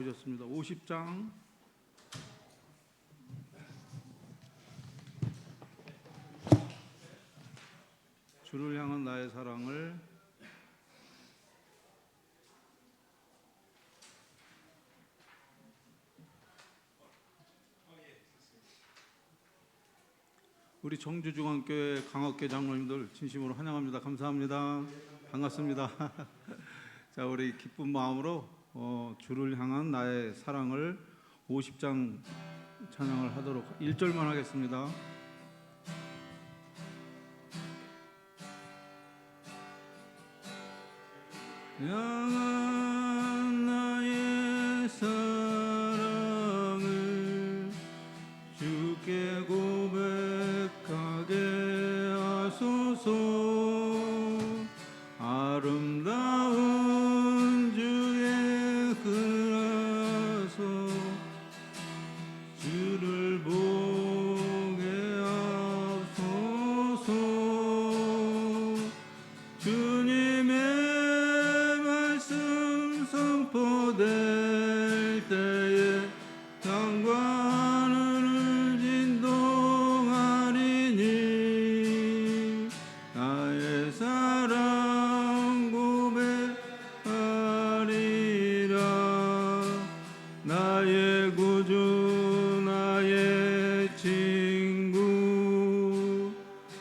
보셨습니다. 50장 주를 향한 나의 사랑을 우리 청주중앙교회 강학계 장로님들 진심으로 환영합니다. 감사합니다. 반갑습니다. 자, 우리 기쁜 마음으로 주를 향한 나의 사랑을 50장 찬양을 하도록 1절만 하겠습니다. 향한 나의 사랑을 주께 고백하게 하소서. 아름다운 주의 그라서 주를 보게 하소서. 주님의 말씀 선포될 때에 땅과 하늘을 진동하리니 나의 사랑 고백하리라. 나의 구주 나의 친구.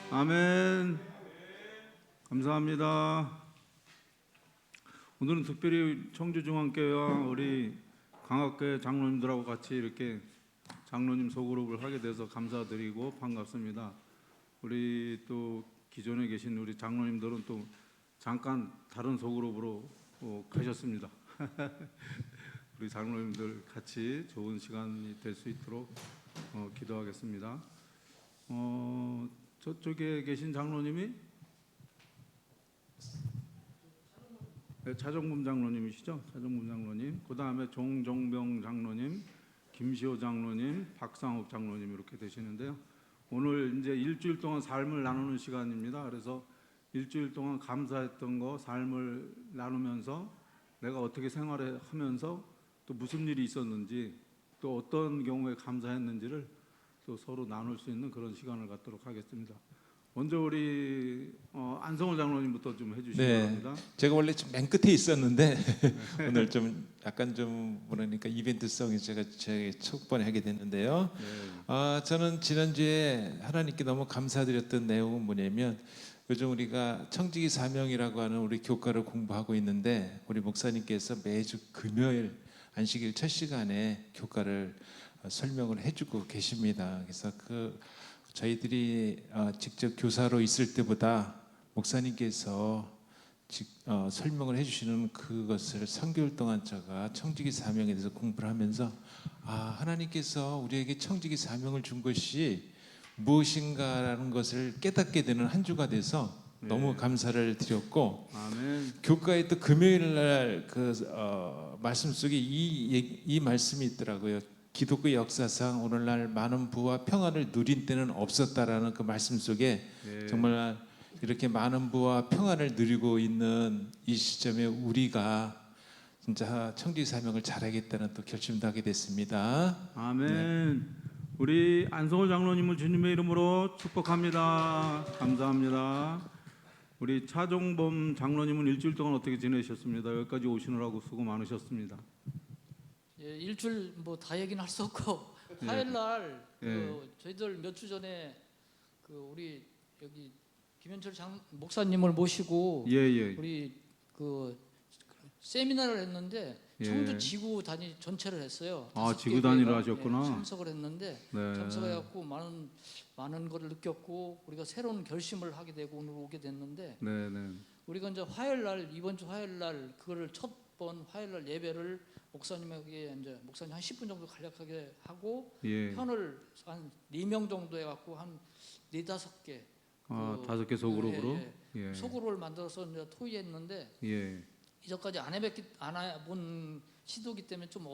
아멘. 감사합니다. 오늘은 특별히 청주중앙교회와 우리 강학교회 장로님들하고 같이 이렇게 장로님 소그룹을 하게 돼서 감사드리고 반갑습니다. 우리 또 기존에 계신 우리 장로님들은 또 잠깐 다른 소그룹으로 가셨습니다. 우리 장로님들 같이 좋은 시간이 될 수 있도록 기도하겠습니다. 저쪽에 계신 장로님이 차정범 장로님이시죠? 차정범 장로님, 그 다음에 종정병 장로님, 김시호 장로님, 박상욱 장로님 이렇게 되시는데요. 오늘 이제 일주일 동안 삶을 나누는 시간입니다. 그래서 일주일 동안 감사했던 거, 삶을 나누면서 내가 어떻게 생활하면서 또 무슨 일이 있었는지, 또 어떤 경우에 감사했는지를 또 서로 나눌 수 있는 그런 시간을 갖도록 하겠습니다. 먼저 우리 안성호 장로님부터 좀 해주시기 바랍니다. 제가 원래 좀 맨 끝에 있었는데 오늘 좀 약간 좀 뭐라니까 이벤트성이 제가 첫 번에 하게 됐는데요. 저는 지난주에 하나님께 너무 감사드렸던 내용은 뭐냐면, 요즘 우리가 청지기 사명이라고 하는 우리 교과를 공부하고 있는데 우리 목사님께서 매주 금요일 안식일 첫 시간에 교과를 설명을 해주고 계십니다. 그래서 저희들이 직접 교사로 있을 때보다 목사님께서 설명을 해주시는 그것을 3개월 동안 제가 청지기 사명에 대해서 공부를 하면서 하나님께서 우리에게 청지기 사명을 준 것이 무엇인가라는 것을 깨닫게 되는 한 주가 돼서 너무 감사를 드렸고, 아멘. 교과에 또 금요일 날 말씀 속에 이 말씀이 있더라고요. 기독교 역사상 오늘날 많은 부와 평안을 누린 때는 없었다라는 그 말씀 속에 정말 이렇게 많은 부와 평안을 누리고 있는 이 시점에 우리가 진짜 청지기 사명을 잘하겠다는 또 결심도 하게 됐습니다. 아멘. 우리 안성호 장로님을 주님의 이름으로 축복합니다. 감사합니다. 우리 차종범 장로님은 일주일 동안 어떻게 지내셨습니다? 여기까지 오시느라고 수고 많으셨습니다. 예, 일주일 뭐 다 얘기는 할 수 없고 화요일 날 저희들 몇 주 전에 우리 여기 김현철 목사님을 모시고 우리 세미나를 했는데 청주 지구 단위 전체를 했어요. 지구 단위로 하셨구나. 참석을 했는데 참석해갖고 많은 것을 느꼈고 우리가 새로운 결심을 하게 되고 오늘 오게 됐는데 우리가 이제 화요일 날 이번 주 화요일 날 그거를 첫 번 화요일 날 예배를 목사님에게 이제 목사님 한 10분 정도 간략하게 하고 편을 한 4명 정도 해갖고 한 4-5개 5개 소그룹으로 소그룹을 만들어서 이제 토의했는데 이전까지 안 해본 시도기 때문에 좀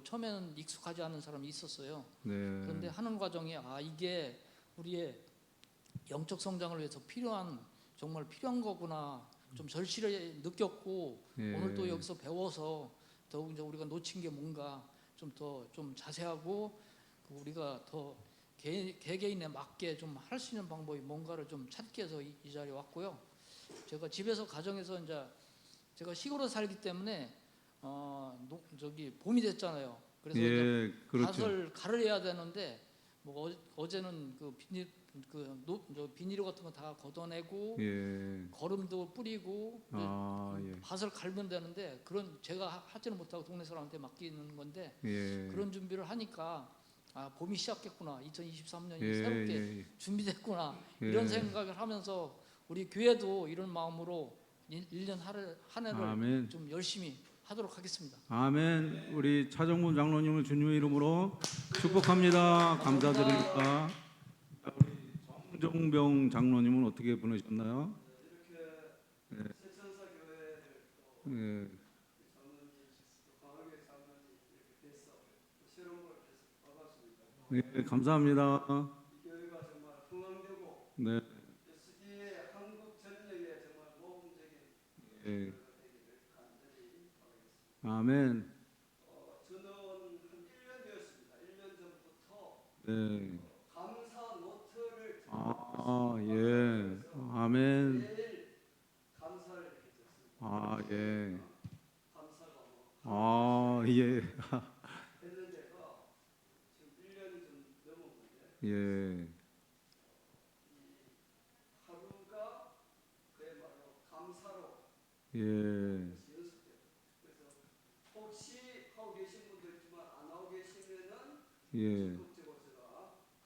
처음에는 익숙하지 않은 사람이 있었어요. 그런데 하는 과정에 이게 우리의 영적 성장을 위해서 정말 필요한 거구나 좀 절실히 느꼈고 오늘 또 여기서 배워서 더욱 이제 우리가 놓친 게 뭔가 좀 더 좀 자세하고 그 우리가 더 개개인에 맞게 좀 할 수 있는 방법이 뭔가를 좀 찾기 위해서 이 자리에 왔고요. 제가 집에서 가정에서 이제 제가 시골에 살기 때문에 저기 봄이 됐잖아요. 그래서 예, 이제 그렇죠. 밭을 가르려야 되는데 뭐 어제는 그 비닐 같은 거 다 걷어내고 예. 거름도 뿌리고 이제 예. 밭을 갈면 되는데 그런 제가 하지는 못하고 동네 사람한테 맡기는 건데 예. 그런 준비를 하니까 봄이 시작했구나. 2023년이 예, 새롭게 예, 준비됐구나. 예. 이런 생각을 하면서 우리 교회도 이런 마음으로 1년 한 해를 아멘. 좀 열심히 하도록 하겠습니다. 아멘. 우리 차정문 장로님을 주님의 이름으로 축복합니다. 감사드립니다. 우리 정종병 장로님은 어떻게 보내셨나요? 예. 예, 감사합니다. 이 교회가 정말 흥왕되고 네. SD의 한국 전역에 정말 모범적인 예. 되기를 간절히 바라겠습니다. 아멘. 저는 한 1년 되었습니다. 1년 전부터 네. 감사 노트를 예. 아멘. 매일 감사를 했었습니다. 예. 감사가 뭐 예. 했는 데가 지금 1년이 좀 넘었는데 예. 이 하루가 그야말로 감사로 예. 연습돼요. 그래서 혹시 하고 계신 분도 있지만 안 하고 계시면은 예. 적극적으로 제가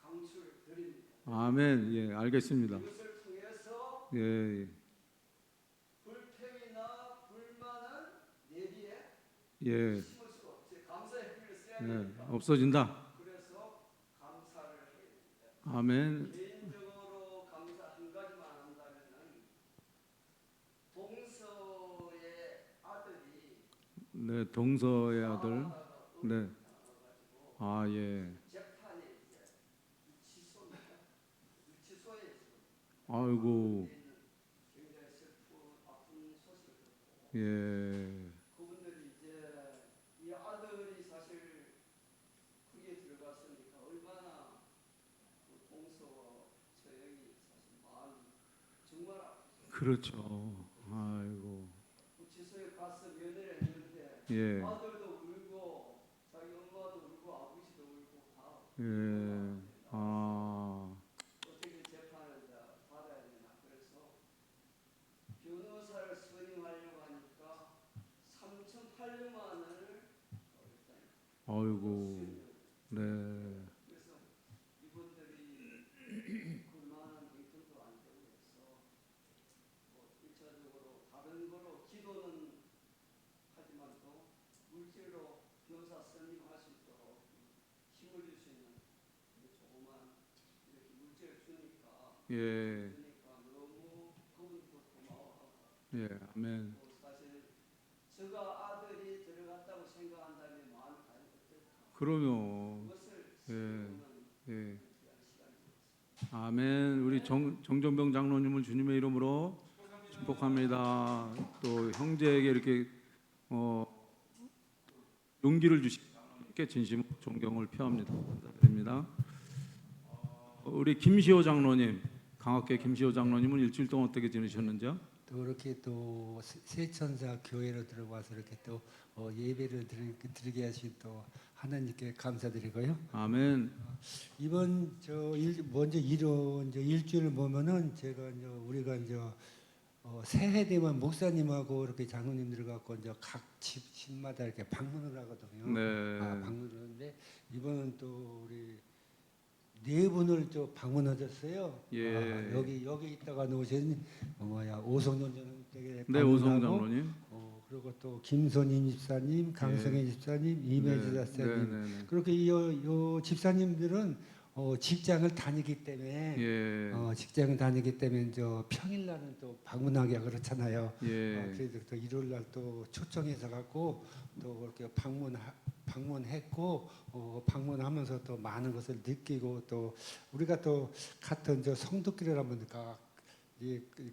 강추를 드립니다. 아멘. 예, 알겠습니다. 이것을 통해서 예. 불평이나 불만은 내비에 예. 심을 수가 없지. 감사의 행위를 써야 예. 되니까. 없어진다. 그래서 감사를 해야 됩니다. 아멘. 개인적으로 감사 한 가지만 한다면은 동서의 아들이 네, 동서의 아들. 나아가다가 네. 나가가지고 예. 재판에 이제 유치소에 지금 아이고. 굉장히 슬픈 아픈 소식을 듣고 예. 그분들이 이제 이 아들이 사실 크게 들어갔으니까 얼마나 그 동서와 처형이 사실 마음이 정말 아프죠. 그렇죠. 아이고. 구치소에 가서 면회를 했는데 예. 아들도 울고 자기 엄마도 울고 아버지도 울고 다 예. 어떻게 재판을 다 받아야 되나. 그래서 변호사를 선임하려고 하니까 3,800만 원을 일단 아이고. 네. 그래서 이분들이 그만한 인턴도 안 되고 해서 뭐 1차적으로 다른 거로 기도는 하지만 또 물질로 변호사 선임할 수 있도록 힘을 줄 수 있는 조그만 이렇게 물질을 주니까 예. 너무 그분도 고마워하고 예. 아멘. 또 사실 저가 아들이 들어갔다고 생각한다면 마음이 과연 어떨까. 그러면 그것을 예. 생각하는 예. 귀한 시간이 아멘. 우리 정종병 장로님을 주님의 이름으로 축복합니다. 또 형제에게 이렇게 용기를 주신 하나님께 진심 존경을 표합니다. 감사드립니다. 우리 김시호 장로님, 강학계 김시호 장로님은 일주일 동안 어떻게 지내셨는지요? 또 이렇게 또 세천사 교회로 들어와서 이렇게 또 예배를 드리게 하신 또 하나님께 감사드리고요. 아멘. 이번 먼저 이제 일주일을 보면은 제가 이제 우리가 이제 새해 되면 목사님하고 이렇게 장로님들 갖고 이제 각 집마다 이렇게 방문을 하거든요. 네. 방문을 하는데 이번은 또 우리 네 분을 또 방문하셨어요. 예. 여기 있다가 오신 오성전 댁에 네, 오성 방문하고, 장로님. 그리고 또 김선임 집사님, 강성혜 집사님, 이매주 집사님. 네. 그렇게 이 집사님들은 직장을 다니기 때문에 예. 직장을 다니기 때문에 저 평일날은 또 방문하기가 그렇잖아요. 예. 그래서 또 일요일날 또 초청해서 갖고 또 그렇게 방문했고 방문하면서 또 많은 것을 느끼고 또 우리가 또 같은 저 성도끼리라 보니까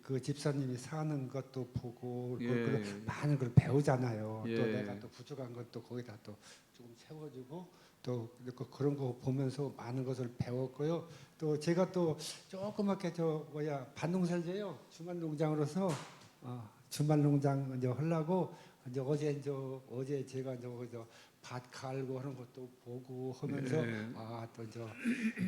그 집사님이 사는 것도 보고 예. 많은 걸 배우잖아요. 예. 또 내가 또 부족한 것도 거기다 또 조금 채워주고 또 그런 거 보면서 많은 것을 배웠고요. 또 제가 또 조그맣게 반농사제요 주말 농장으로서 주말 농장 이제 하려고 이제 어제 제가 이제 거기서 밭 갈고 하는 것도 보고 하면서 예. 또 이제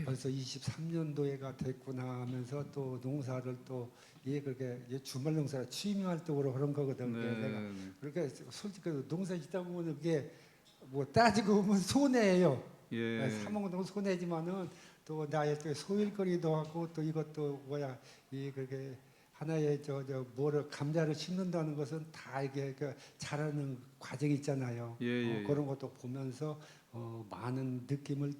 벌써 23년도에가 됐구나 하면서 또 농사를 또 그렇게 주말 농사를 취미 활동으로 하는 거거든. 내가 그렇게 솔직히 농사 짓다 보면 그게 뭐 따지고 보면 손해예요. 예. 사먹는 손해지만은 또 나의 또 소일거리도 하고 또 이것도 그렇게 하나의 뭐를 감자를 심는다는 것은 다 이게 자라는 과정이 있잖아요. 예. 그런 것도 보면서 많은 느낌을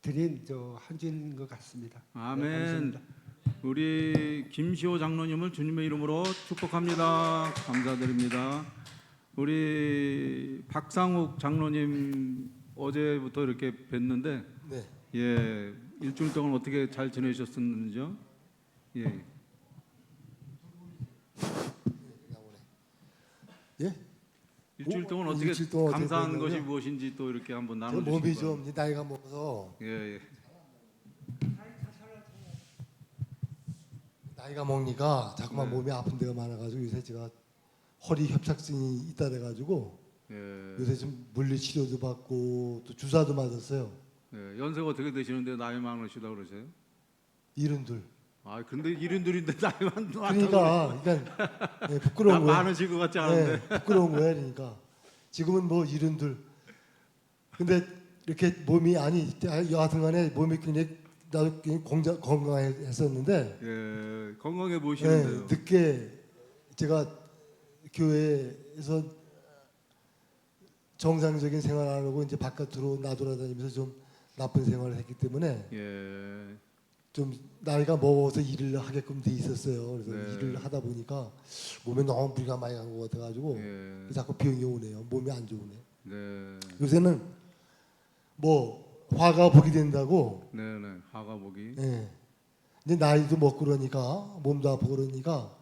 드린 한 주인 것 같습니다. 아멘. 네, 감사합니다. 우리 김시호 장로님을 주님의 이름으로 축복합니다. 감사드립니다. 우리 박상욱 장로님 어제부터 이렇게 뵀는데 네. 예, 일주일 동안 어떻게 잘 지내셨었는지요? 예. 예? 일주일 동안 오, 어떻게 일주일 동안 감사한 어떻게 것이 됐냐면요? 무엇인지 또 이렇게 한번 저 나눠 몸이 주시기 좀 바랍니다. 나이가 먹어서 예. 나이가 먹으니까 자꾸만 네. 몸이 아픈 데가 많아가지고 요새 제가 허리 협착증이 있다 그래가지고 예. 요새 좀 물리 치료도 받고 또 주사도 맞았어요. 예. 연세가 어떻게 되시는데 나이 많으시다 그러세요? 72. 아, 근데 이른들인데 나이만 그러니까 부끄러운 거예요. 많으실 것 같지 않은데. 네, 부끄러운 거예요. 그러니까 지금은 뭐 72. 근데 이렇게 몸이 여하튼간에 몸이 굉장히 나도 건강했었는데 예. 건강해 네, 보이시는데요. 늦게 제가 교회에서 정상적인 생활 안 하고 이제 바깥으로 나돌아다니면서 좀 나쁜 생활을 했기 때문에 예. 좀 나이가 먹어서 일을 하게끔 돼 있었어요. 그래서 네. 일을 하다 보니까 몸에 너무 무리가 많이 간 것 같아가지고 예. 자꾸 병이 오네요. 몸이 안 좋으네. 네. 요새는 뭐 화가 복이 된다고. 네, 네. 하가복이. 예. 근데 나이도 먹고 그러니까 몸도 아프고 그러니까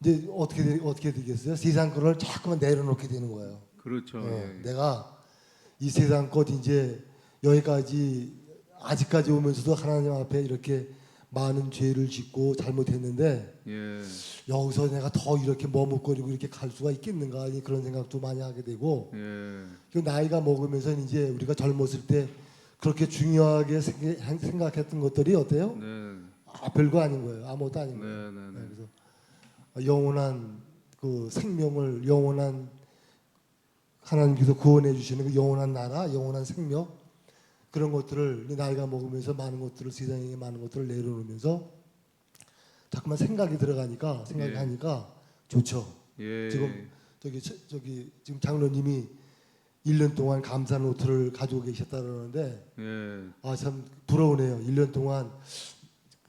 이제 어떻게 되겠어요? 세상 거를 자꾸만 내려놓게 되는 거예요. 그렇죠. 예. 내가 이 세상 것 이제 여기까지 아직까지 오면서도 하나님 앞에 이렇게 많은 죄를 짓고 잘못했는데 예. 여기서 내가 더 이렇게 머뭇거리고 이렇게 갈 수가 있겠는가 그런 생각도 많이 하게 되고 예. 그 나이가 먹으면서 이제 우리가 젊었을 때 그렇게 중요하게 생각했던 것들이 어때요? 네. 별거 아닌 거예요. 아무것도 아닌 네, 거예요. 네, 네. 그래서 영원한 그 생명을 영원한 하나님께서 구원해 주시는 그 영원한 나라, 영원한 생명 그런 것들을 나이가 먹으면서 많은 것들을 세상에 많은 것들을 내려놓으면서 자꾸만 생각이 들어가니까 생각하니까 좋죠. 예. 지금 지금 장로님이 1년 동안 감사 노트를 가지고 계셨다 그러는데 예. 참 부러우네요. 1년 동안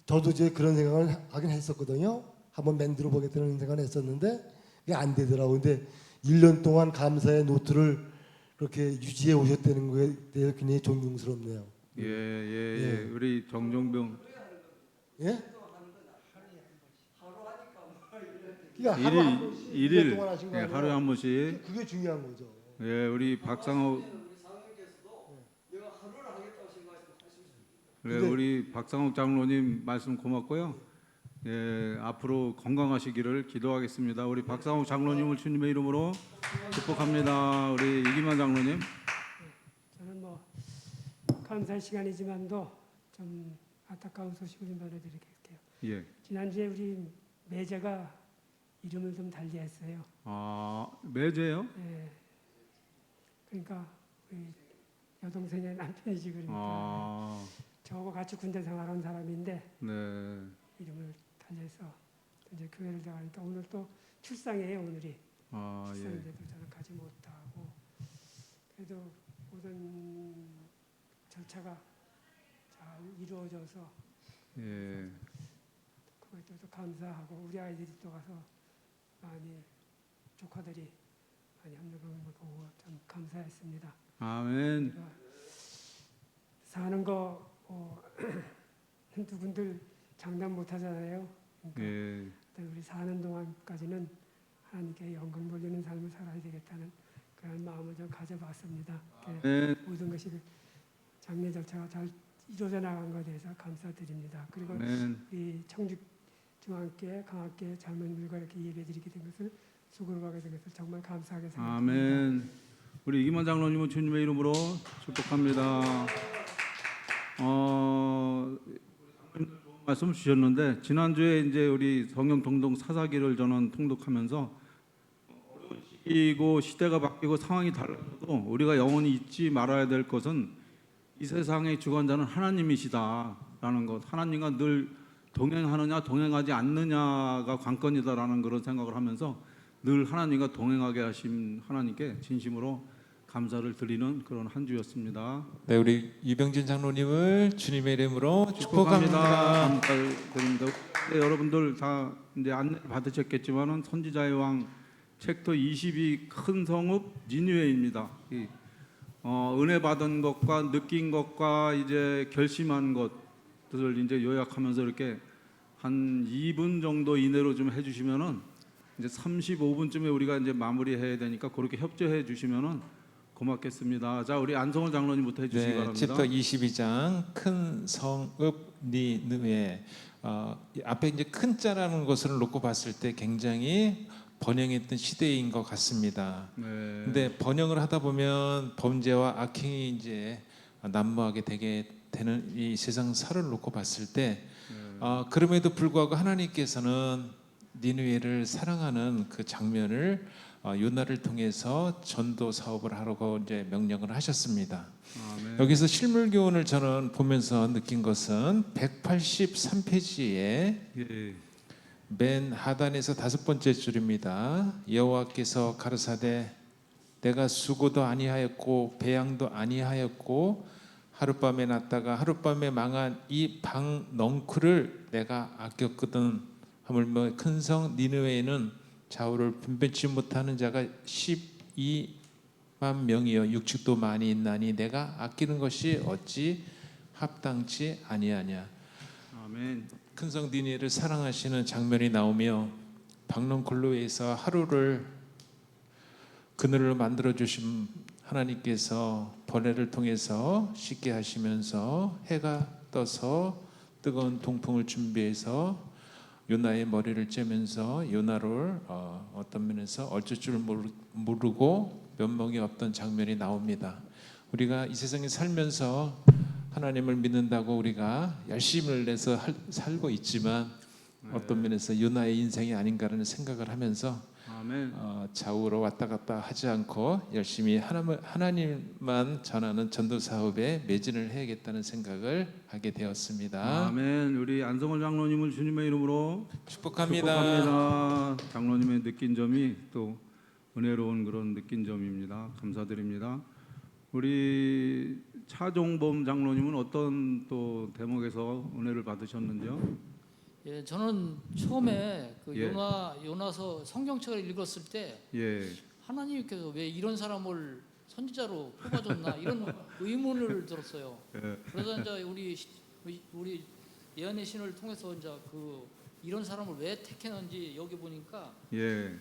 저도 이제 그런 생각을 하긴 했었거든요. 한번 만들어 보겠다는 생각을 했었는데 그게 안 되더라고요. 근데 1년 동안 감사의 노트를 그렇게 유지해 오셨다는 거에 대해서 굉장히 존경스럽네요. 예, 예, 예. 예. 우리 정종병 예? 그러니까 일일 동안 하신 거 예, 아니에요? 하루에 한 번씩. 그게 중요한 거죠. 예, 우리 박상욱 우리 사모님께서도 내가 하루를 하겠다고 생각하시면 그래 근데- 우리 박상욱 장로님 말씀 고맙고요. 예, 앞으로 건강하시기를 기도하겠습니다. 우리 박상욱 장로님을 주님의 이름으로 축복합니다. 우리 이기만 장로님. 저는 뭐 감사할 시간이지만도 좀 안타까운 소식을 좀 전해드릴게요. 예. 지난주에 우리 매제가 이름을 좀 달리했어요. 아, 매제요? 예. 그러니까 우리 여동생의 남편이지 그러니까 아, 저하고 같이 군대 생활한 사람인데 네. 이름을 달려서 이제 교회를 나가니까 오늘 또 출상이에요. 오늘이 아, 예. 출산인데도 저는 가지 못하고 그래도 모든 절차가 잘 이루어져서 예. 그거에 또 감사하고 우리 아이들이 또 가서 많이 조카들이 많이 합력한 걸 보고 참 감사했습니다. 아멘. 제가 사는 거 한두 군들 장담 못 하잖아요. 그러니까 예. 일단 우리 사는 동안까지는 하나님께 영광 돌리는 삶을 살아야 되겠다는 그런 마음을 좀 가져봤습니다. 네. 모든 것이 장례 절차가 잘 이루어져 나간 것에 대해서 감사드립니다. 그리고 아멘. 이 청주 중앙교회 강학교회 젊은이들과 이렇게 예배드리게 된 것을 수고를 하게 된 것을 정말 감사하게 생각합니다. 아멘. 우리 이기만 장로님은 주님의 이름으로 축복합니다. 좋은 말씀 주셨는데 지난주에 이제 우리 성경 통독 사사기를 저는 통독하면서 어려운 시기고 시대가 바뀌고 상황이 달라져도 우리가 영원히 잊지 말아야 될 것은 이 세상의 주관자는 하나님이시다라는 것, 하나님과 늘 동행하느냐 동행하지 않느냐가 관건이다라는 그런 생각을 하면서 늘 하나님과 동행하게 하신 하나님께 진심으로 감사를 드리는 그런 한 주였습니다. 네, 우리 유병진 장로님을 주님의 이름으로 축복합니다. 축복합니다. 감사드립니다. 네, 여러분들 다 이제 안내 받으셨겠지만은 선지자의 왕 챕터 22 큰 성읍 니느웨입니다. 은혜 받은 것과 느낀 것과 이제 결심한 것들을 이제 요약하면서 이렇게 한 2분 정도 이내로 좀 해주시면은 이제 35분쯤에 우리가 이제 마무리해야 되니까 그렇게 협조해 주시면은 고맙겠습니다. 자, 우리 안성원 장로님부터 해주시기 네, 바랍니다. 챕터 22장 큰 성읍 니느웨. 앞에 이제 큰 자라는 것을 놓고 봤을 때 굉장히 번영했던 시대인 것 같습니다. 네. 근데 번영을 하다 보면 범죄와 악행이 이제 난무하게 되는 이 세상 살을 놓고 봤을 때 그럼에도 불구하고 하나님께서는 니느웨를 사랑하는 그 장면을 요나를 통해서 전도 사업을 하라고 이제 명령을 하셨습니다. 아멘. 여기서 실물 교훈을 저는 보면서 느낀 것은 183페이지에 예. 맨 하단에서 5번째 줄입니다. 여호와께서 가르사대 내가 수고도 아니하였고 배양도 아니하였고 하룻밤에 났다가 하룻밤에 망한 이 방 넝쿨을 내가 아꼈거든. 하물며 큰 성 니느웨에는 좌우를 분별치 못하는 자가 12만 명이여 육축도 많이 있나니 내가 아끼는 것이 어찌 합당치 아니하냐. 아멘. 큰 성 니느웨를 사랑하시는 장면이 나오며 박넝쿨로에서 하루를 그늘을 만들어 주신 하나님께서 벌레를 통해서 씻게 하시면서 해가 떠서 뜨거운 동풍을 준비해서 요나의 머리를 쬐면서 요나를 어떤 면에서 어쩔 줄 모르고 면목이 없던 장면이 나옵니다. 우리가 이 세상에 살면서 하나님을 믿는다고 우리가 열심을 내서 살고 있지만 어떤 면에서 요나의 인생이 아닌가라는 생각을 하면서 아멘. 좌우로 왔다 갔다 하지 않고 열심히 하나님만 전하는 전도 사업에 매진을 해야겠다는 생각을 하게 되었습니다. 아멘. 우리 안성원 장로님을 주님의 이름으로 축복합니다. 축복합니다. 장로님의 느낀 점이 또 은혜로운 그런 느낀 점입니다. 감사드립니다. 우리 차종범 장로님은 어떤 또 대목에서 은혜를 받으셨는지요? 예, 저는 처음에 그 예. 요나서 성경책을 읽었을 때 예. 하나님께서 왜 이런 사람을 선지자로 뽑아줬나 이런 의문을 들었어요. 예. 그래서 이제 우리 예언의 신을 통해서 이제 이런 사람을 왜 택했는지 여기 보니까 예.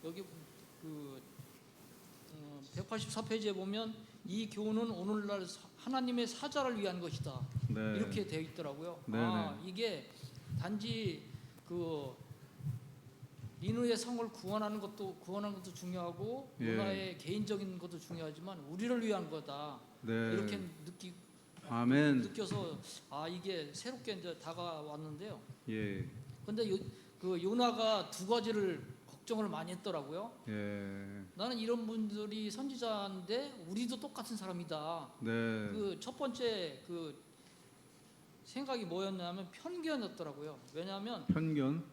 여기 184페이지에 보면 이 교훈은 오늘날 하나님의 사자를 위한 것이다. 네. 이렇게 되어 있더라고요. 네네. 이게 단지 니느웨 성을 구원하는 것도 중요하고 예. 요나의 개인적인 것도 중요하지만 우리를 위한 거다. 네. 이렇게 아멘. 느껴서 이게 새롭게 이제 다가왔는데요. 예. 근데 요나가 두 가지를 걱정을 많이 했더라고요. 예. 나는 이런 분들이 선지자인데 우리도 똑같은 사람이다. 네. 첫 번째 생각이 뭐였냐면 편견이었더라고요. 왜냐하면 편견.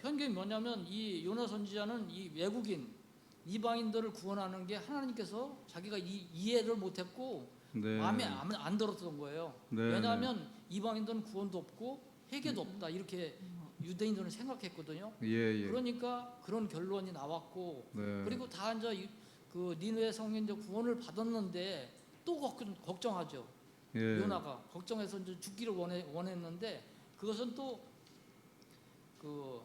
편견이 뭐냐면 이 요나 선지자는 이 외국인 이방인들을 구원하는 게 하나님께서 자기가 이해를 못했고 네. 마음에 안 들었던 거예요. 네. 왜냐하면 이방인들은 구원도 없고 회개도 없다 이렇게 유대인들은 생각했거든요. 예. 그러니까 그런 결론이 나왔고 네. 그리고 다 이제 니느웨 성이 이제 구원을 받았는데 또 걱정하죠. 예. 요나가 걱정해서 이제 죽기를 원했는데 그것은 또 그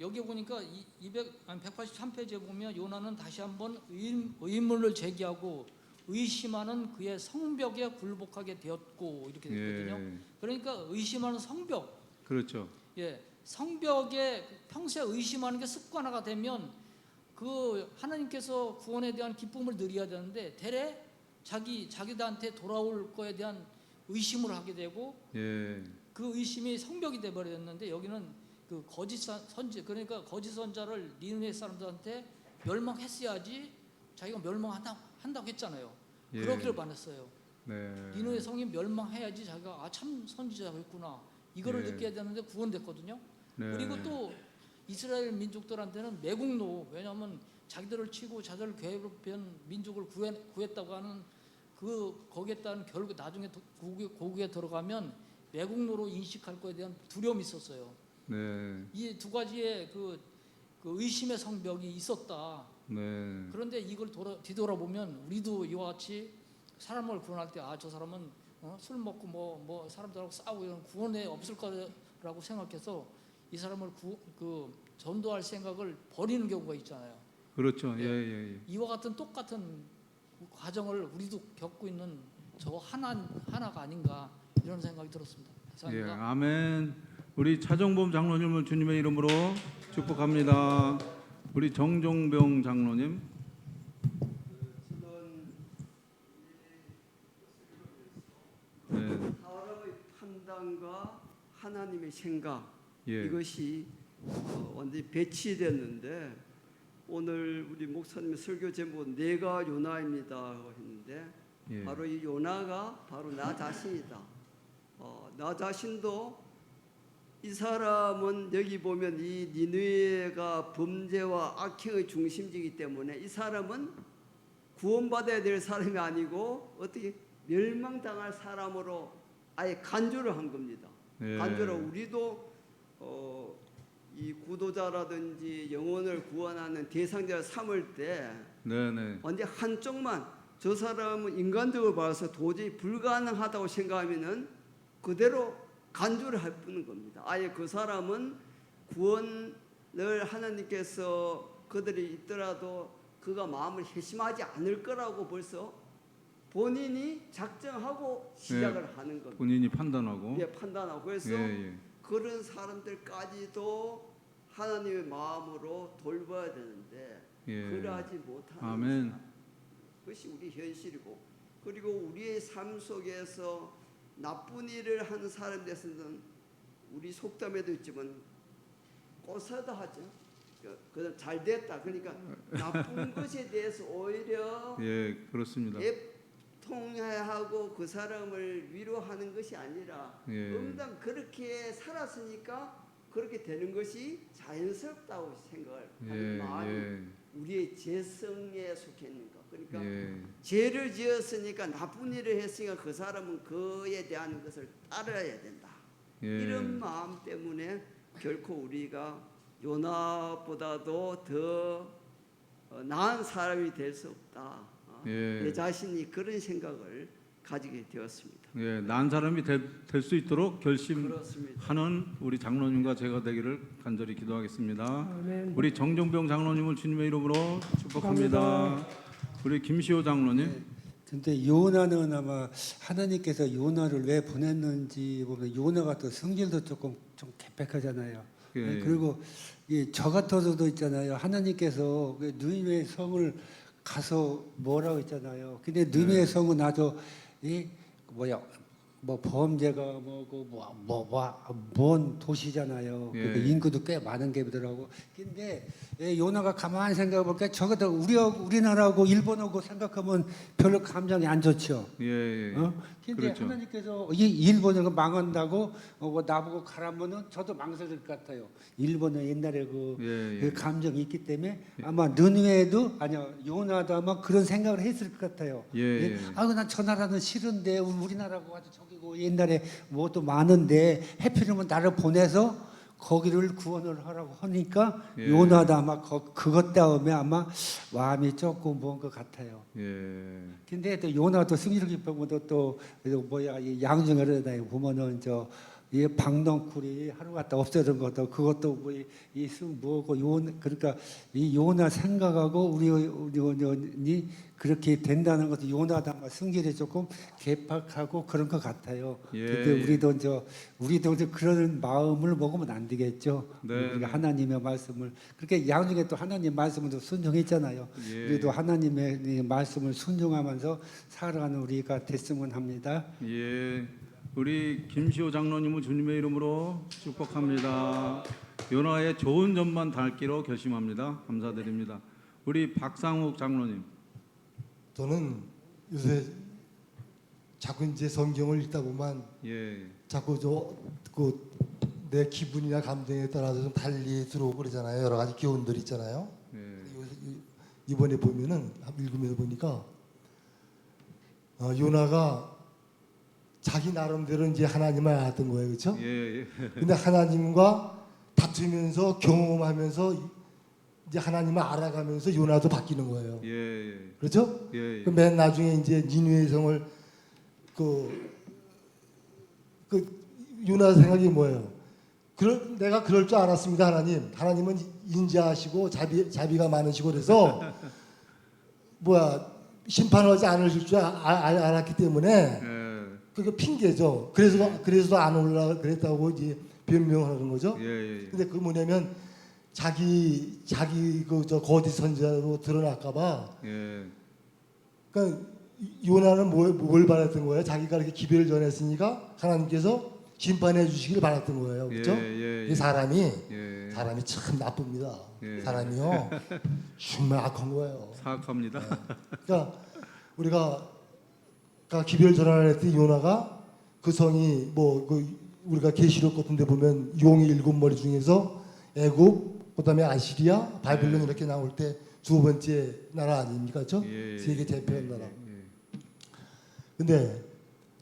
여기 보니까 183페이지에 보면 요나는 다시 한번 의문을 제기하고 의심하는 그의 성벽에 굴복하게 되었고 이렇게 됐거든요. 예. 그러니까 의심하는 성벽, 그렇죠. 예, 성벽에 평소에 의심하는 게 습관화가 되면 그 하나님께서 구원에 대한 기쁨을 누려야 되는데 대래 자기들한테 돌아올 거에 대한 의심을 하게 되고 예. 그 의심이 성벽이 돼 버렸는데 여기는 그 거짓 선지 그러니까 거짓 선자를 니느웨 사람들한테 멸망했어야지 자기가 멸망한다고 했잖아요. 예. 그러기를 바랬어요. 네. 니느웨 성이 멸망해야지 자기가 참 선지자가 있구나 이거를 예. 느껴야 되는데 구원됐거든요. 네. 그리고 또 이스라엘 민족들한테는 매국노 왜냐하면 자기들을 치고 자기들을 괴롭힌 민족을 구했다고 하는 그 거기에 따른 결국 나중에 고국에 들어가면 매국노로 인식할 거에 대한 두려움이 있었어요. 네. 이 두 가지의 그 의심의 성벽이 있었다. 네. 그런데 이걸 뒤돌아보면 우리도 이와 같이 사람을 구원할 때 저 사람은 술 먹고 뭐 사람들하고 싸우고 이런 구원에 없을 거라고 생각해서 이 사람을 전도할 생각을 버리는 경우가 있잖아요. 그렇죠. 예. 예. 이와 같은 똑같은 과정을 우리도 겪고 있는 저 하나가 아닌가 이런 생각이 들었습니다. 예. 감사합니다. 아멘. 우리 차정범 장로님을 주님의 이름으로 축복합니다. 우리 정종병 장로님. 네. 사람의 판단과 하나님의 생각 예. 이것이 완전히 배치됐는데 오늘 우리 목사님의 설교 제목은 내가 요나입니다 했는데 예. 바로 이 요나가 바로 나 자신이다. 나 자신도 이 사람은 여기 보면 이 니느웨가 범죄와 악행의 중심지이기 때문에 이 사람은 구원받아야 될 사람이 아니고 어떻게 멸망당할 사람으로 아예 간주를 한 겁니다. 예. 간주로 우리도 이 구도자라든지 영혼을 구원하는 대상자를 삼을 때 네네. 언제 한쪽만 저 사람은 인간적으로 봐서 도저히 불가능하다고 생각하면은 그대로 간주를 할 뿐인 겁니다. 아예 그 사람은 구원을 하나님께서 그들이 있더라도 그가 마음을 회심하지 않을 거라고 벌써 본인이 작정하고 시작을 하는 겁니다. 본인이 판단하고. 예, 판단하고 그래서 예. 그런 사람들까지도 하나님의 마음으로 돌봐야 되는데 예. 그러하지 못하는 아멘. 그것이 우리 현실이고 그리고 우리의 삶 속에서 나쁜 일을 하는 사람들에서는 우리 속담에도 있지만 꼬사다 하죠. 그냥 잘 됐다. 그러니까 나쁜 것에 대해서 오히려 예, 그렇습니다. 통해하고 그 사람을 위로하는 것이 아니라 예. 응당 그렇게 살았으니까 그렇게 되는 것이 자연스럽다고 생각을 하는 마음이 우리의 재성에 속해 있는 것. 그러니까 죄를 지었으니까 나쁜 일을 했으니까 그 사람은 그에 대한 것을 따라야 된다. 이런 마음 때문에 결코 우리가 요나보다도 더 나은 사람이 될 수 없다. 내 자신이 그런 생각을 가지게 되었습니다. 예, 난 사람이 될 수 있도록 그렇습니다. 결심하는 우리 장로님과 제가 되기를 간절히 기도하겠습니다. 아멘. 우리 정종병 장로님을 주님의 이름으로 축복합니다. 우리 김시호 장로님. 근데 요나는 아마 하나님께서 요나를 왜 보냈는지 보면 요나가 또 성질도 좀 개백하잖아요. 예. 그리고 저 같아서도 있잖아요. 하나님께서 느니웨 성을 가서 뭐라고 했잖아요. 근데 느니웨 성은 아주 범죄가 먼 도시잖아요. 예. 그러니까 인구도 꽤 많은 게더라고. 근데 요나가 가만히 생각해 볼게 저거다 우리나라하고 일본하고 생각하면 별로 감정이 안 좋죠. 예. 근데 그렇죠. 하나님께서 이 일본을 망한다고 나보고 가라면은 저도 망설일 것 같아요. 일본은 옛날에 그 감정이 있기 때문에 아마 느니웨도 아니요 요나도 아마 그런 생각을 했을 것 같아요. 난 저 나라는 싫은데 우리나라하고 아주 저기고 옛날에 뭐도 많은데 해피르면 나를 보내서 거기를 구원을 하라고 하니까 요나도 아마 그것 때문에 아마 마음이 조금 먼 것 같아요. 근데 또 요나도 승리를 기쁘고도 또 양중을 하다 보면은 이 박넝쿨이 하루 갔다 없어진 것도 그것도 뭐고 그러니까 이 요나 생각하고 우리 의원이 그렇게 된다는 것도 요나다마 성질이 조금 개팍하고 그런 것 같아요. 예, 근데 우리도 이제 그런 마음을 먹으면 안 되겠죠. 네, 우리가 하나님의 말씀을 그렇게 양중에 또 하나님 말씀을 순종했잖아요. 예. 우리도 하나님의 말씀을 순종하면서 살아가는 우리가 됐으면 합니다. 예, 우리 김시호 장로님은 주님의 이름으로 축복합니다. 요나의 좋은 점만 닮기로 결심합니다. 감사드립니다. 우리 박상욱 장로님. 저는 요새 자꾸 이제 성경을 읽다 보면 예, 자꾸 내 기분이나 감정에 따라서 좀 달리 들어오고 그러잖아요. 여러 가지 교훈들이 있잖아요. 예, 이번에 보면은 읽으면서 보니까 요나가 자기 나름대로 이제 하나님을 알았던 거예요, 그렇죠? 예, 예. 근데 하나님과 다투면서 경험하면서 이제 하나님을 알아가면서 요나도 바뀌는 거예요. 예, 그렇죠? 예, 그 맨 나중에 이제 니누의 성을 요나 생각이 뭐예요? 내가 그럴 줄 알았습니다, 하나님. 하나님은 인자하시고 자비가 많으시고 그래서 심판하지 않으실 줄 알았기 때문에 예, 그게 핑계죠. 그래서 안 올라 그랬다고 이제 변명하는 거죠. 예, 근데 그 뭐냐면 자기 저 거짓 선지자로 드러날까봐. 예, 그러니까 요나는 뭘 바랐던 거예요? 자기가 이렇게 기별을 전했으니까 하나님께서 심판해 주시길 바랐던 거예요. 그렇죠? 이 사람이 참 나쁩니다. 사람이요 정말 악한 거예요. 사악합니다. 그러니까 우리가 기별 전환을 했더니 요나가 그 성이 우리가 계시록 같은데 보면 용의 7머리 중에서 애굽, 그다음에 아시리아, 바빌론 이렇게 나올 때 두 번째 나라 아닙니까, 그렇죠? 세계 대표의 나라. 근데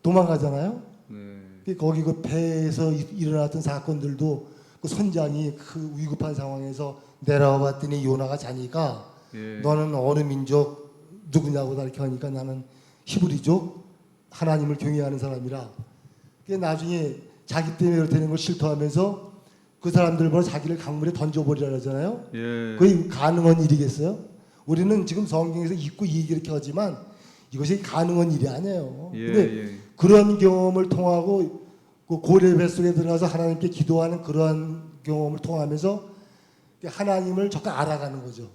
도망가잖아요. 거기 그 배에서 일어났던 사건들도 그 선장이 그 위급한 상황에서 내려와 봤더니 요나가 자니까 너는 어느 민족 누구냐고 이렇게 하니까 나는 히브리족 하나님을 경외하는 사람이라. 나중에 자기 때문에 이렇게 되는 걸 싫어하면서 그 사람들 보고 자기를 강물에 던져버리라 하잖아요. 그게 가능한 일이겠어요? 우리는 지금 성경에서 읽고 이렇게 하지만 이것이 가능한 일이 아니에요. 근데 그런 경험을 통하고 그 고래 뱃속에 들어가서 하나님께 기도하는 그러한 경험을 통하면서 하나님을 적극 알아가는 거죠.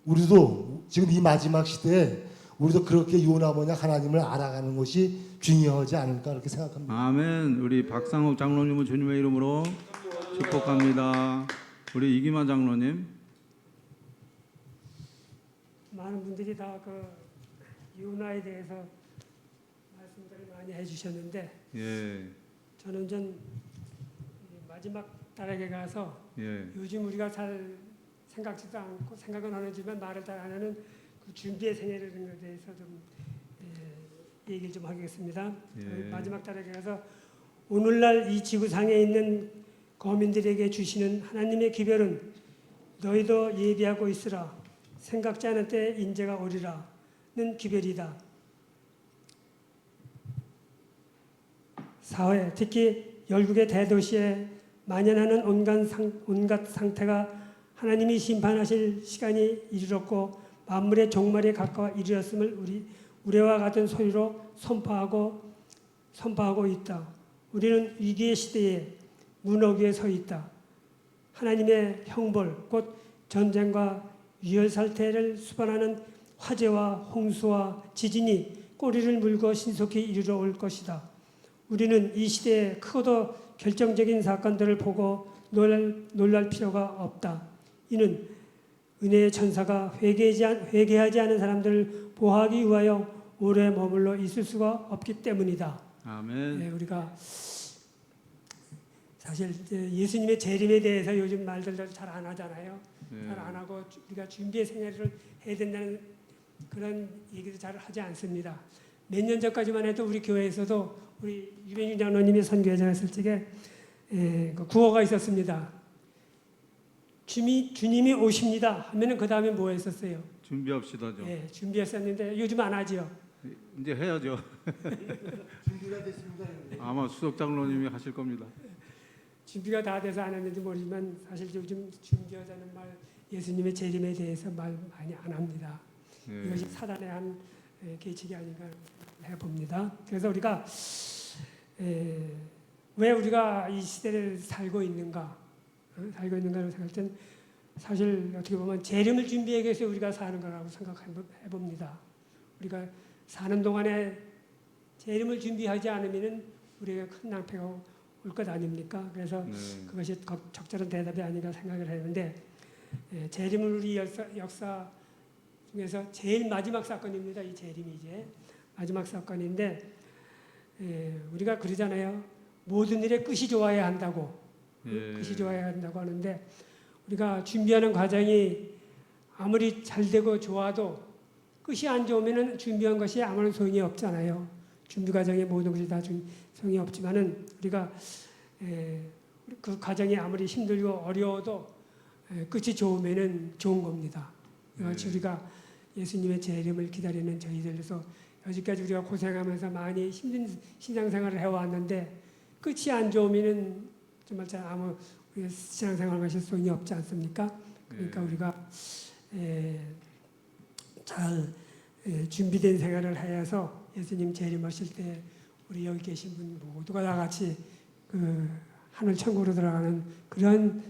우리도 지금 이 마지막 시대에 우리도 그렇게 요나 모양 하나님을 알아가는 것이 중요하지 않을까 그렇게 생각합니다. 아멘. 우리 박상욱 장로님은 주님의 이름으로 축복합니다. 우리 이기만 장로님. 많은 분들이 다 그 요나에 대해서 말씀들을 많이 해주셨는데 저는 좀 마지막 달에게 가서 요즘 우리가 잘 생각지도 않고 생각은 하지만 말을 잘 안 하는 그 준비의 생애라는 것에 대해서 좀 얘기를 좀 하겠습니다. 마지막 달에 가서 오늘날 이 지구상에 있는 거민들에게 주시는 하나님의 기별은 너희도 예비하고 있으라 생각지 않은 때 인재가 오리라는 기별이다. 사회, 특히 열국의 대도시에 만연하는 온갖 상태가 하나님이 심판하실 시간이 이르렀고 만물의 종말에 가까워 이르렀음을 우리와 같은 소리로 선포하고 있다. 우리는 위기의 시대에 문어기에 서 있다. 하나님의 형벌, 곧 전쟁과 유혈살태를 수반하는 화재와 홍수와 지진이 꼬리를 물고 신속히 이르러 올 것이다. 우리는 이 시대에 크고도 결정적인 사건들을 보고 놀랄 필요가 없다. 이는 은혜의 천사가 회개하지 않은 사람들을 보호하기 위하여 오래 머물러 있을 수가 없기 때문이다. 아멘. 우리가 사실 예수님의 재림에 대해서 요즘 말들도 잘 안 하잖아요. 잘 안 하고 우리가 준비의 생애를 해야 된다는 그런 얘기도 잘 하지 않습니다. 몇 년 전까지만 해도 우리 교회에서도 우리 유병준 장로님이 선교회장했을 적에 그 구호가 있었습니다. 주님이 오십니다 하면은 그 다음에 뭐 했었어요? 준비합시다죠. 준비했었는데 요즘 안 하죠. 이제 해야죠. 준비가 됐습니다. 아마 수석 장로님이 하실 겁니다. 준비가 다 돼서 안 했는지 모르지만 사실 요즘 준비하자는 말 예수님의 재림에 대해서 말 많이 안 합니다. 예. 이것이 사단의 한 계책이 아닌가 해봅니다. 그래서 우리가 왜 우리가 이 시대를 살고 있는가, 살고 있는가를 생각할 땐 사실 어떻게 보면 재림을 준비하기 위해서 우리가 사는 거라고 생각해봅니다. 우리가 사는 동안에 재림을 준비하지 않으면 우리에게 큰 낭패가 올 것 아닙니까? 그래서 네. 그것이 적절한 대답이 아닌가 생각을 했는데 재림은 우리 역사 중에서 제일 마지막 사건입니다. 이 재림이 이제 마지막 사건인데 우리가 그러잖아요. 모든 일에 끝이 좋아야 한다고. 예. 끝이 좋아야 한다고 하는데 우리가 준비하는 과정이 아무리 잘 되고 좋아도 끝이 안 좋으면 준비한 것이 아무런 소용이 없잖아요. 준비 과정에 모든 것이 다 소용이 없지만은 우리가 그 과정이 아무리 힘들고 어려워도 끝이 좋으면은 좋은 겁니다. 그렇지 우리가 예수님의 재림을 기다리는 저희들에서 여지까지 우리가 고생하면서 많이 힘든 신앙생활을 해왔는데 끝이 안 좋으면은 정말 아무 우리가 신앙생활 마실 소용이 없지 않습니까? 그러니까 우리가 잘 준비된 생활을 해서 예수님 재림하실 때 우리 여기 계신 분 모두가 다 같이 그 하늘 천국으로 들어가는 그런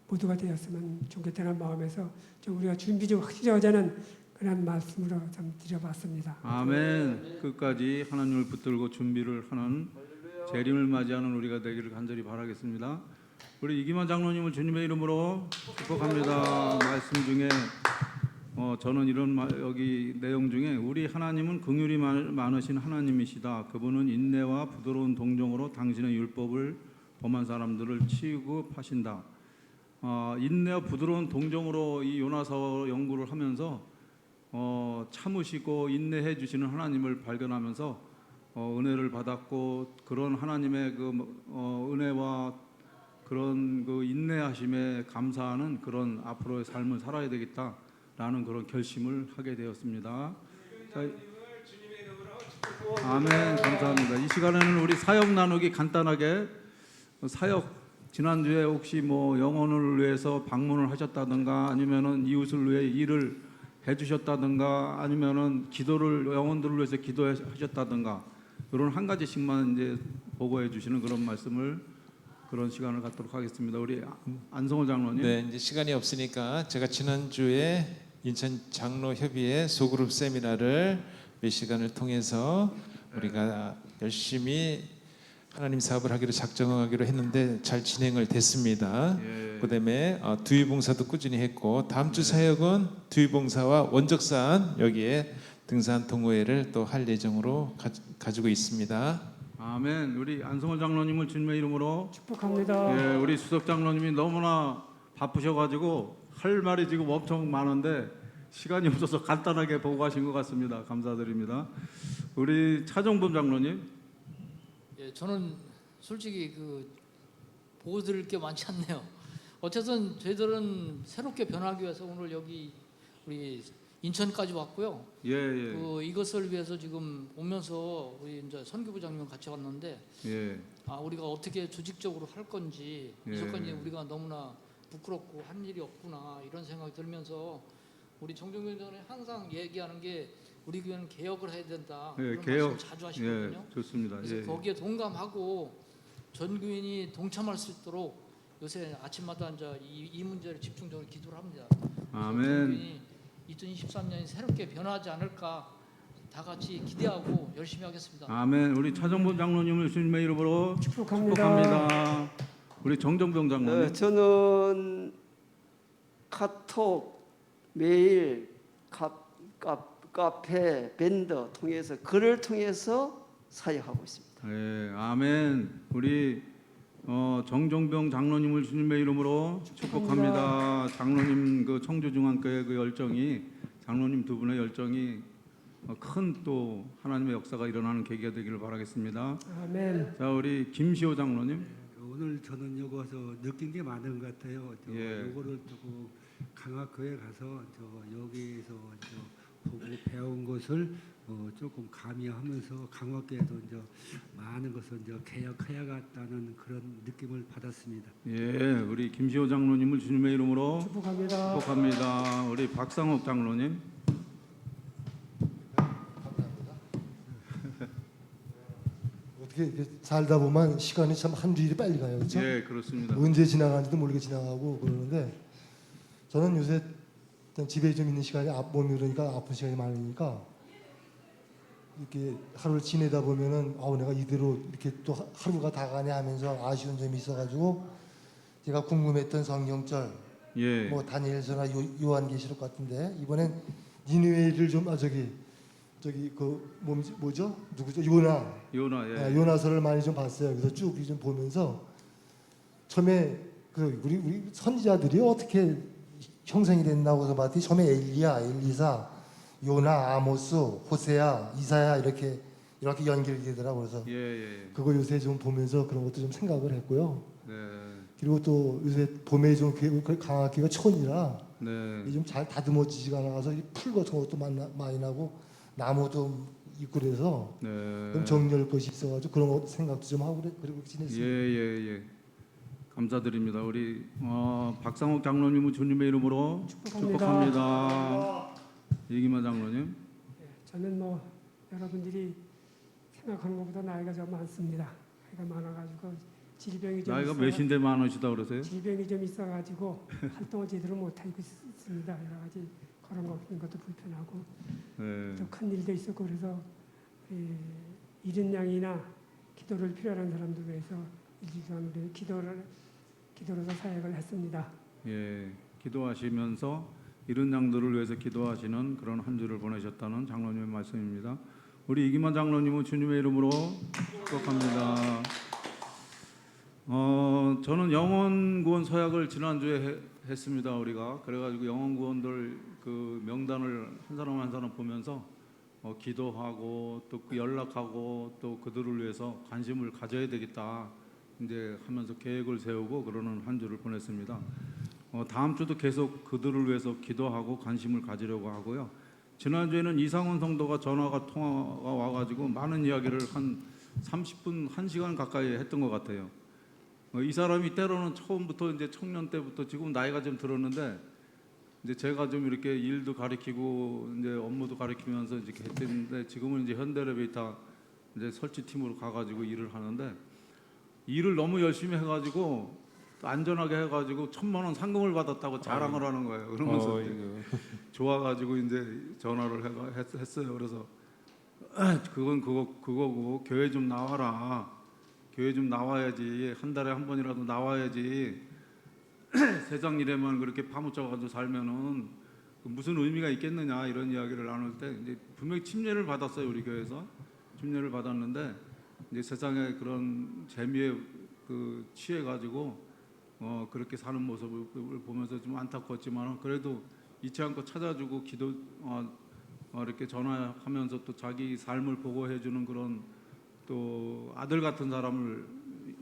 모두가 되었으면 좋겠다는 마음에서 좀 우리가 준비 좀 확실히 하자는 그런 말씀으로 좀 드려봤습니다. 아멘. 끝까지 하나님을 붙들고 준비를 하는 재림을 맞이하는 우리가 되기를 간절히 바라겠습니다. 우리 이기만 장로님을 주님의 이름으로 축복합니다. 말씀 중에 저는 이런 여기 내용 중에 우리 하나님은 긍휼이 많으신 하나님이시다. 그분은 인내와 부드러운 동정으로 당신의 율법을 범한 사람들을 취급하신다. 인내와 부드러운 동정으로 이 요나서 연구를 하면서 참으시고 인내해 주시는 하나님을 발견하면서 은혜를 받았고 그런 하나님의 그 은혜와 그런 그 인내하심에 감사하는 그런 앞으로의 삶을 살아야 되겠다라는 그런 결심을 하게 되었습니다. 자, 아멘. 감사합니다. 이 시간에는 우리 사역 나누기 간단하게 사역 지난주에 혹시 뭐 영혼을 위해서 방문을 하셨다든가 아니면은 이웃을 위해 일을 해주셨다든가 아니면은 기도를 영혼들을 위해서 기도하셨다든가 이런 한 가지씩만 이제 보고해 주시는 그런 말씀을 그런 시간을 갖도록 하겠습니다. 우리 안성호 장로님. 네, 이제 시간이 없으니까 제가 지난주에 인천 장로협의회 소그룹 세미나를 몇 시간을 통해서 우리가 열심히 하나님 사업을 하기로 작정하기로 했는데 잘 진행을 됐습니다. 예. 그다음에 두유봉사도 꾸준히 했고 다음 주 사역은 두유봉사와 원적산 여기에 등산 동호회를 또 할 예정으로 가지고 있습니다. 아멘. 우리 안성호 장로님을 주님의 이름으로 축복합니다. 예, 우리 수석 장로님이 너무나 바쁘셔가지고 할 말이 지금 엄청 많은데 시간이 없어서 간단하게 보고 가신 것 같습니다. 감사드립니다. 우리 차정범 장로님. 예, 저는 솔직히 보고 드릴 게 많지 않네요. 어쨌든 저희들은 새롭게 변하기 위해서 오늘 여기 우리 인천까지 왔고요. 예. 이것을 위해서 지금 오면서 우리 이제 선교부장님 같이 왔는데 예. 우리가 어떻게 조직적으로 할 건지 예. 이전까지 우리가 너무나 부끄럽고 한 일이 없구나 이런 생각이 들면서 우리 정정변 장로님 항상 얘기하는 게 우리 교회는 개혁을 해야 된다. 예, 그런 개혁. 말씀 자주 하시거든요. 예, 좋습니다. 그래서 예. 거기에 동감하고 전 교인이 동참할 수 있도록 요새 아침마다 이제 이 문제를 집중적으로 기도를 합니다. 아멘. 전 교인이 2023년이 새롭게 변하지 않을까 다 같이 기대하고 열심히 하겠습니다. 아멘. 우리 차정범 장로님을 주님의 이름으로 축복합니다. 우리 정정병 장로님. 저는 카톡, 메일, 카페, 밴더 통해서 글을 통해서 사역하고 있습니다. 예, 아멘. 우리 정정병 장로님을 주님의 이름으로 축복합니다. 장로님 그 청주중앙교회 그 열정이 장로님 두 분의 열정이 큰 또 하나님의 역사가 일어나는 계기가 되기를 바라겠습니다. 아멘. 자, 우리 김시호 장로님. 오늘 저는 여기서 느낀 게 많은 것 같아요. 예. 요거를 두고 강학교에 가서 여기에서 보고 배운 것을 조금 가미하면서 강화교회도 이제 많은 것을 이제 개혁해야겠다는 그런 느낌을 받았습니다. 예, 우리 김시호 장로님을 주님의 이름으로 축복합니다. 축복합니다. 우리 박상욱 장로님. 어떻게 이렇게 살다 보면 시간이 참 한 주일이 빨리 가요, 그렇죠? 예, 그렇습니다. 언제 지나가는지도 모르게 지나가고 그러는데 저는 요새 일단 집에 좀 있는 시간이 몸이 그러니까 아픈 시간이 많으니까 이렇게 하루를 지내다 보면은 내가 이대로 이렇게 또 하루가 다 가냐 하면서 아쉬운 점이 있어가지고 제가 궁금했던 성경절 예. 뭐 다니엘서나 요한계시록 같은데 이번엔 니느웨를 좀 저기 그 뭐죠 누구죠 요나 요나. 예. 요나서를 많이 좀 봤어요. 그래서 쭉 좀 보면서 처음에 그 우리 선지자들이 어떻게 형성이 됐나고 해서 봤더니 처음에 엘리야, 엘리사, 요나, 아모스, 호세야, 이사야 이렇게 연결이 되더라고요. 그래서 예. 그거 요새 좀 보면서 그런 것도 좀 생각을 했고요. 네. 그리고 또 요새 봄에 좀 강학기가 천이라 네. 좀 잘 다듬어지지가 않아서 이 풀 같은 것도 많이 나고 나무도 있고 그래서 네. 좀 정리할 것이 있어가지고 그런 거 생각도 좀 하고 그리고 지냈습니다. 예. 감사드립니다. 우리 박상욱 장로님은 주님의 이름으로 축복합니다. 이기만 장로님. 저는 뭐 여러분들이 생각하는 것보다 나이가 좀 많습니다. 나이가 많아가지고 질병이 좀 나이가 몇인데 많으시다 그러세요? 질병이 좀 있어가지고 활동을 제대로 못하고 있습니다. 여러 가지 걸어먹는 것도 불편하고 네. 또 큰 일도 있었고 그래서 이른 양이나 기도를 필요한 사람들 위해서 일주일 동안 우리 기도로서 사역을 했습니다. 예. 기도하시면서 이런 양들을 위해서 기도하시는 그런 한 주를 보내셨다는 장로님의 말씀입니다. 우리 이기만 장로님은 주님의 이름으로 축복합니다. 저는 영혼 구원 서약을 지난주에 했습니다. 우리가 그래가지고 영혼 구원들 그 명단을 한 사람 한 사람 보면서 기도하고 또 연락하고 또 그들을 위해서 관심을 가져야 되겠다 이제 하면서 계획을 세우고 그러는 한 주를 보냈습니다. 다음 주도 계속 그들을 위해서 기도하고 관심을 가지려고 하고요. 지난주에는 이상훈 성도가 통화가 와가지고 많은 이야기를 한 30분, 1시간 가까이 했던 것 같아요. 이 사람이 때로는 처음부터 이제 청년 때부터 지금 나이가 좀 들었는데 이제 제가 좀 이렇게 일도 가르치고 이제 업무도 가르치면서 이렇게 했는데 지금은 이제 현대레베이터 이제 설치팀으로 가가지고 일을 하는데 일을 너무 열심히 해가지고 또 안전하게 해가지고 1,000만 원 상금을 받았다고 자랑을 하는 거예요. 그러면서 좋아가지고 이제 전화를 했어요. 그래서 그건 그거고 교회 좀 나와라. 교회 좀 나와야지. 한 달에 한 번이라도 나와야지. 세상 일에만 그렇게 파묻혀가지고 살면은 무슨 의미가 있겠느냐 이런 이야기를 나눌 때 이제 분명히 침례를 받았어요. 우리 교회에서 침례를 받았는데 이제 세상의 그런 재미에 그 취해가지고 그렇게 사는 모습을 보면서 좀 안타까웠지만 그래도 잊지 않고 찾아주고 기도 이렇게 전화하면서 또 자기 삶을 보고해주는 그런 또 아들 같은 사람을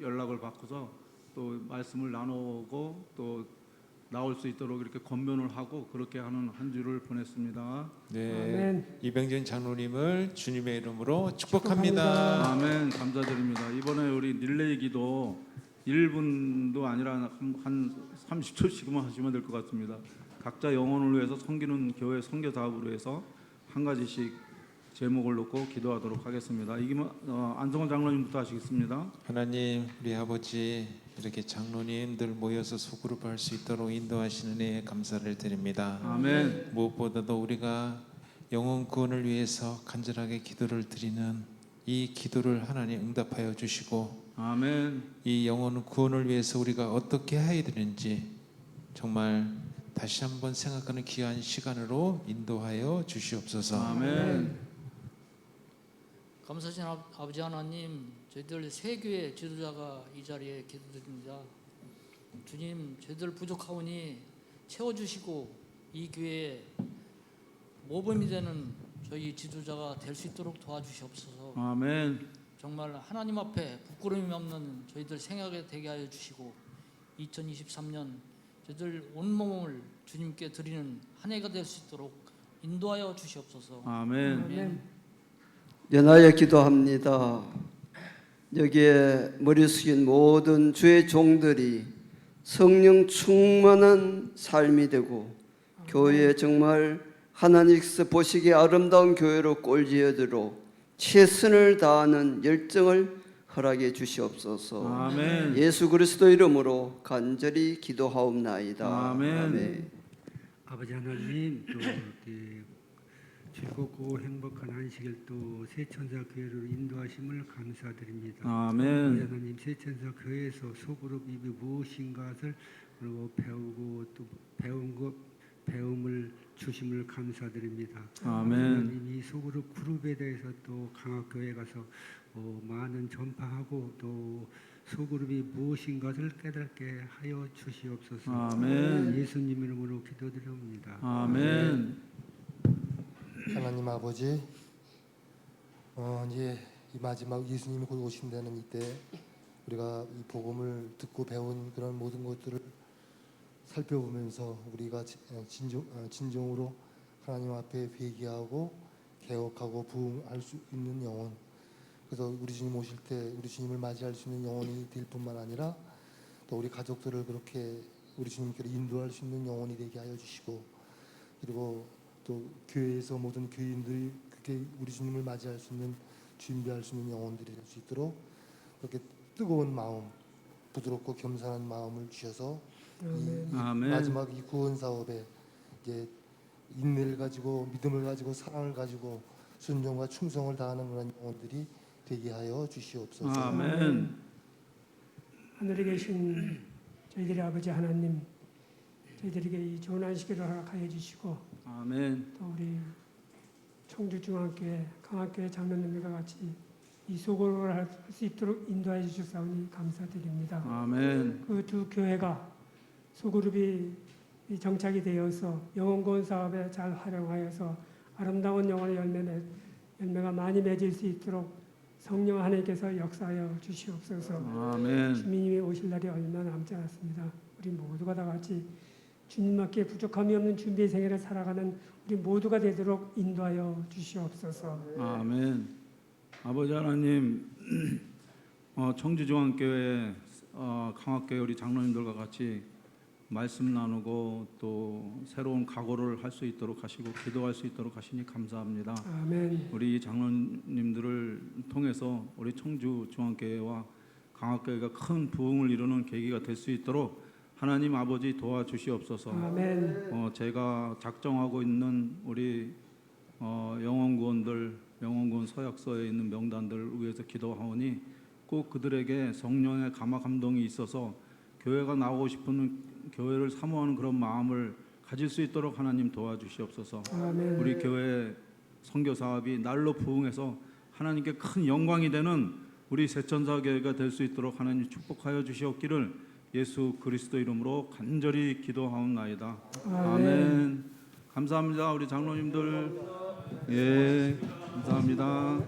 연락을 받고서 또 말씀을 나누고 또 나올 수 있도록 이렇게 권면을 하고 그렇게 하는 한 주를 보냈습니다. 네, 아멘. 이병진 장로님을 주님의 이름으로 축복합니다. 아멘. 감사드립니다. 이번에 우리 릴레이 기도 1분도 아니라 한 30초씩만 하시면 될 것 같습니다. 각자 영혼을 위해서 섬기는 교회 선교 사업으로 해서 한 가지씩 제목을 놓고 기도하도록 하겠습니다. 안성원 장로님부터 하시겠습니다. 하나님, 우리 아버지 이렇게 장로님들 모여서 소그룹 할 수 있도록 인도하시는 은혜에 감사를 드립니다. 아멘. 무엇보다도 우리가 영혼 구원을 위해서 간절하게 기도를 드리는 이 기도를 하나님 응답하여 주시고 아멘. 이 영혼 구원을 위해서 우리가 어떻게 해야 되는지 정말 다시 한번 생각하는 귀한 시간으로 인도하여 주시옵소서. 아멘. 감사하신 아버지 하나님, 저희들 새 교회 지도자가 이 자리에 기도드립니다. 주님, 저희들 부족하오니 채워주시고 이 교회에 모범이 되는 저희 지도자가 될 수 있도록 도와주시옵소서. 아멘. 정말 하나님 앞에 부끄러움이 없는 저희들 생각에 되게 하여 주시고 2023년 저희들 온몸을 주님께 드리는 한 해가 될 수 있도록 인도하여 주시옵소서. 아멘. 아멘. 연하여 기도합니다. 여기에 머리 숙인 모든 주의 종들이 성령 충만한 삶이 되고 교회에 정말 하나님께서 보시기에 아름다운 교회로 꼴지어도록 최선을 다하는 열정을 허락해 주시옵소서. 아멘. 예수 그리스도 이름으로 간절히 기도하옵나이다. 아멘. 아버지 하나님 또 이렇게 즐겁고 행복한 안식일 또 세천사 교회로 인도하심을 감사드립니다. 아멘. 아버지 하나님 세천사 교회에서 소그룹이 무엇인가를 그리고 배우고 또 배움을 주심을 감사드립니다. 아멘. 하나님 이 소그룹 그룹에 대해서 또 강학교회 가서 많은 전파하고 또 소그룹이 무엇인가를 깨닫게 하여 주시옵소서. 아멘. 예수님 이름으로 기도드립니다. 아멘. 하나님 아버지, 이제 이 마지막 예수님이 곧 오신다는 이때 우리가 이 복음을 듣고 배운 그런 모든 것들을 살펴보면서 우리가 진정으로 하나님 앞에 회개하고 개혁하고 부응할 수 있는 영혼, 그래서 우리 주님 오실 때 우리 주님을 맞이할 수 있는 영혼이 될 뿐만 아니라 또 우리 가족들을 그렇게 우리 주님께로 인도할 수 있는 영혼이 되게 하여 주시고, 그리고 또 교회에서 모든 교인들이 그렇게 우리 주님을 맞이할 수 있는 준비할 수 있는 영혼들이 될 수 있도록 그렇게 뜨거운 마음, 부드럽고 겸손한 마음을 주셔서 이 아멘. 마지막 이 구원 사업에 이제 인내를 가지고 믿음을 가지고 사랑을 가지고 순종과 충성을 다하는 그런 영혼들이 되게 하여 주시옵소서. 아멘. 하늘에 계신 저희들의 아버지 하나님, 저희들에게 이 좋은 안식일을 허락하여 주시고 아멘. 또 우리 청주중앙교회, 강학교회 장로님들과 같이 이 소그룹을 할 수 있도록 인도해 주셨사오니 감사드립니다. 아멘. 그 두 교회가 소그룹이 정착이 되어서 영혼구원 사업에 잘 활용하여서 아름다운 영혼의 열매가 많이 맺을 수 있도록 성령 하나님께서 역사하여 주시옵소서. 아멘. 주님이 오실 날이 얼마 남지 않았습니다. 우리 모두가 다 같이 주님밖에 부족함이 없는 준비의 생애를 살아가는 우리 모두가 되도록 인도하여 주시옵소서. 아멘. 아버지 하나님, 청주중앙교회, 강학교회 우리 장로님들과 같이 말씀 나누고 또 새로운 각오를 할 수 있도록 하시고 기도할 수 있도록 하시니 감사합니다. 아멘. 우리 장로님들을 통해서 우리 청주중앙교회와 강학교회가 큰 부흥을 이루는 계기가 될 수 있도록 하나님 아버지 도와주시옵소서. 아멘. 제가 작정하고 있는 우리 영혼구원들, 영혼구원 서약서에 있는 명단들을 위해서 기도하오니 꼭 그들에게 성령의 감화 감동이 있어서 교회가 나오고 싶은 교회를 사모하는 그런 마음을 가질 수 있도록 하나님 도와주시옵소서. 아멘. 우리 교회 선교 사업이 날로 부흥해서 하나님께 큰 영광이 되는 우리 세천사 교회가 될 수 있도록 하나님 축복하여 주시옵기를 예수 그리스도 이름으로 간절히 기도하옵나이다. 아멘. 감사합니다. 우리 장로님들. 예, 감사합니다.